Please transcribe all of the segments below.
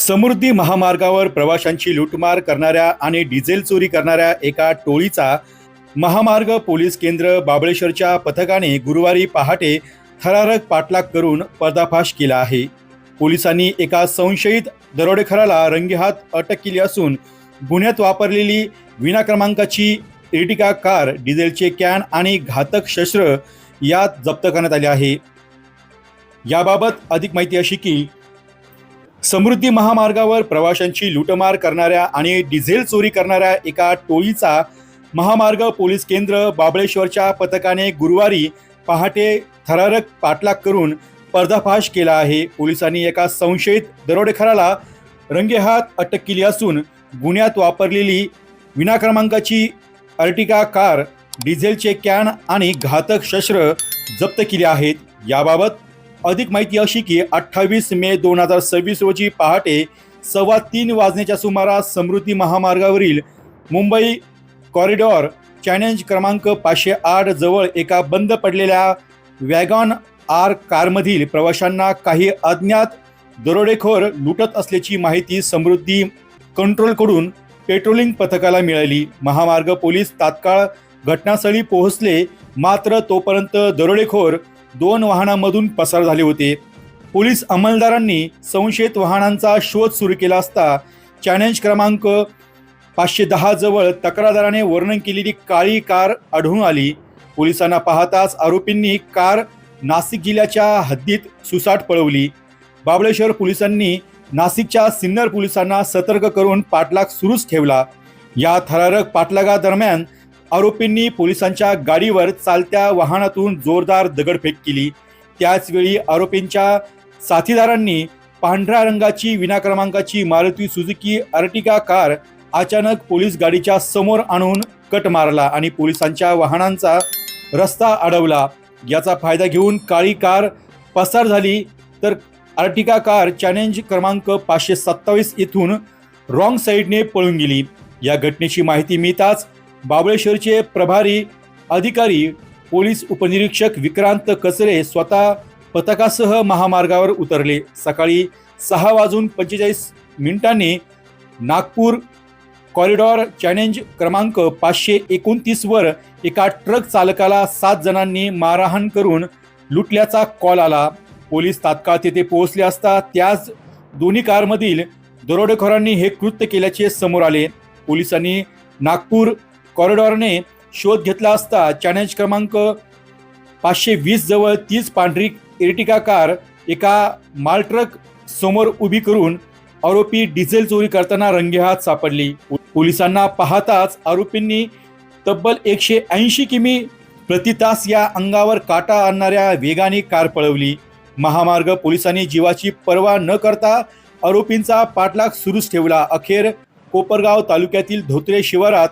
समृद्धी महामार्गावर प्रवाशांची लूटमार करणाऱ्या आणि डिझेल चोरी करणाऱ्या एका टोळीचा महामार्ग पोलीस केंद्र बाबळेश्वरच्या पथकाने गुरुवारी पहाटे थरारक पाठलाग करून पर्दाफाश केला आहे। पोलिसांनी एका संशयित दरोडेखोराला रंगेहात अटक केली असून गुन्ह्यात वापरलेली विना क्रमांकाची एर्टिगा कार, डिझेलचे कॅन आणि घातक शस्त्र यात जप्त करण्यात आले आहे। याबाबत अधिक माहिती अशी की समृद्धी महामार्गावर प्रवाशांची लूटमार करणाऱ्या आणि डिझेल चोरी करणाऱ्या एका टोळीचा महामार्ग पोलीस केंद्र बाबळेश्वरच्या पथकाने गुरुवारी पहाटे थरारक पाठलाग करून पर्दाफाश केला आहे। पोलिसांनी एका संशयित दरोडेखोराला रंगेहात अटक केली असून गुन्ह्यात वापरलेली विना क्रमांकाची अर्टिगा कार, डिझेलचे कॅन आणि घातक शस्त्र जप्त केली आहेत। याबाबत अधिक माहिती अशी की 28 मे 2026 रोजी पहाटे 3:15 वाजण्याच्या सुमारास समृद्धी महामार्गावरील मुंबई कॉरिडॉर चॅलेंज क्रमांक 508 जवळ एका बंद पडलेल्या वॅगॉन आर कारमधील प्रवाशांना काही अज्ञात दरोडेखोर लुटत असल्याची माहिती समृद्धी कंट्रोलकडून पेट्रोलिंग पथकाला मिळाली। महामार्ग पोलीस तात्काळ घटनास्थळी पोहोचले, मात्र तोपर्यंत दरोडेखोर 2 वाहनांमधून पसार झाले होते। पोलीस अंमलदारांनी संशयित वाहनांचा शोध सुरू केला असता चॅलेंज क्रमांक 510 जवळ तक्रारदाराने वर्णन केलेली काळी कार आढळून आली। पोलिसांना पाहताच आरोपींनी कार नाशिक जिल्ह्याच्या हद्दीत सुसाट पळवली। बाबळेश्वर पोलिसांनी नाशिकच्या सिन्नर पोलिसांना सतर्क करून पाठलाग सुरूच ठेवला। या थरारक पाठलागादरम्यान आरोपींनी पोलिसांच्या गाडीवर चालत्या वाहनातून जोरदार दगडफेक केली। त्याचवेळी आरोपींच्या साथीदारांनी पांढऱ्या रंगाची विना क्रमांकाची मारुती सुझुकी अर्टिगा कार अचानक पोलीस गाडीच्या समोर आणून कट मारला आणि पोलिसांच्या वाहनांचा रस्ता अडवला। याचा फायदा घेऊन काळी कार पसार झाली, तर अर्टिगा कार चॅलेंज क्रमांक 527 येथून रॉंग साईडने पळून गेली। या घटनेची माहिती मिळताच बाबळेश्वरचे प्रभारी अधिकारी पोलीस उपनिरीक्षक विक्रांत कचरे स्वतः पथकासह महामार्गावर उतरले। सकाळी 6:45 नागपूर कॉरिडॉर चॅलेंज क्रमांक 529 वर एका ट्रक चालकाला 7 जणांनी मारहाण करून लुटल्याचा कॉल आला। पोलीस तात्काळ तेथे पोहोचले असता त्याच दोन्ही कारमधील दरोडेखोरांनी हे कृत्य केल्याचे समोर आले। पोलिसांनी नागपूर कॉरिडॉरने शोध घेतला असता चॅलेंज क्रमांक 520 जवळ तीच पांढरी एर्टिगा कार एका मालट्रक समोर उभी करून आरोपी डिझेल चोरी करताना रंगेहात सापडली। पोलिसांना पाहताच आरोपींनी तब्बल 180 किमी प्रति तास या अंगावर काटा आणणाऱ्या वेगाने कार पळवली। महामार्ग पोलिसांनी जीवाची पर्वा न करता आरोपींचा पाठलाग सुरूच ठेवला। अखेर कोपरगाव तालुक्यातील धोत्रे शिवारात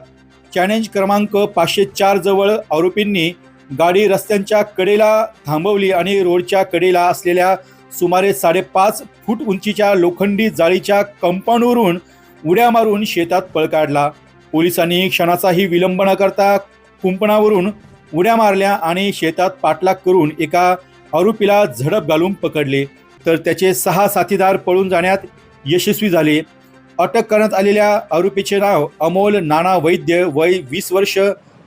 चॅलेंज क्रमांक 504 जवळ आरोपींनी गाडी रस्त्यांच्या कडेला थांबवली आणि रोडच्या कडेला असलेल्या सुमारे 5.5 फूट उंचीच्या लोखंडी जाळीच्या कंपाऊंडवरून उड्या मारून शेतात पळ काढला। पोलिसांनी क्षणाचाही विलंब न करता कुंपणावरून उड्या मारल्या आणि शेतात पाठलाग करून एका आरोपीला झडप घालून पकडले, तर त्याचे 6 साथीदार पळून जाण्यात यशस्वी झाले। अटक करण्यात आलेल्या आरोपीचे नाव अमोल नाना वैद्य, वय 20 वर्ष,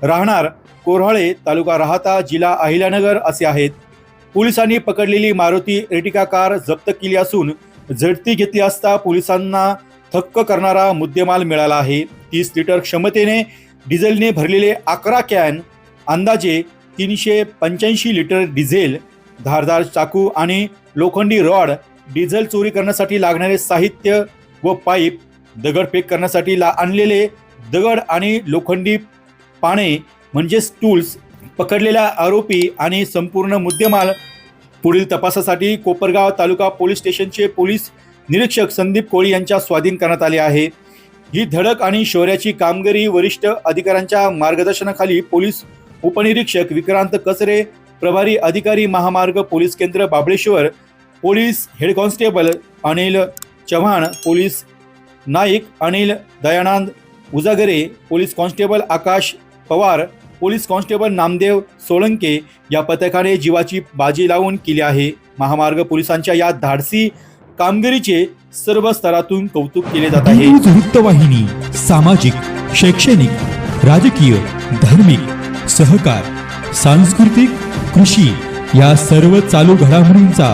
राहणार कोऱ्हाळे, तालुका राहाता, जिल्हा अहिल्यानगर असे आहेत। पोलिसांनी पकडलेली मारुती एर्टिगा कार जप्त केली असून झडती घेतली असता पोलिसांना थक्क करणारा मुद्देमाल मिळाला आहे। 30 लिटर क्षमतेने डिझेलने भरलेले 11 कॅन, अंदाजे 385 लिटर डिझेल, धारदार चाकू आणि लोखंडी रॉड, डिझेल चोरी करण्यासाठी लागणारे साहित्य व पाईप, दगडफेक करण्यासाठी आणलेले दगड आणि लोखंडी पाने म्हणजेच टूल्स, पकडलेल्या आरोपी आणि संपूर्ण मुद्देमाल पुढील तपासासाठी कोपरगाव तालुका पोलीस स्टेशनचे पोलीस निरीक्षक संदीप कोळी यांच्या स्वाधीन करण्यात आले आहे। ही धडक आणि शौर्याची कामगिरी वरिष्ठ अधिकाऱ्यांच्या मार्गदर्शनाखाली पोलीस उपनिरीक्षक विक्रांत कचरे, प्रभारी अधिकारी महामार्ग पोलीस केंद्र Babhaleshwar, police head constable Anil Chavan, police naik Anil Dayanand Ujagare, police constable Akash Pawar, police constable Namdev Solanke या पथकाने जीवाची बाजी लावून केली आहे। महामार्ग पोलिसांच्या या धाडसी कामगिरीचे सर्व स्तरातून कौतुक केले जात आहे। न्यूज वृत्तवाहिनी सामाजिक, शैक्षणिक, राजकीय, धार्मिक, सहकार, सांस्कृतिक, कृषी या सर्व चालू घडामोडींचा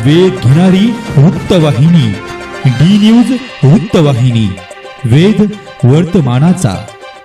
वेध घेणारी वृत्तवाहिनी डी न्यूज वृत्तवाहिनी, वेध वर्तमानाचा।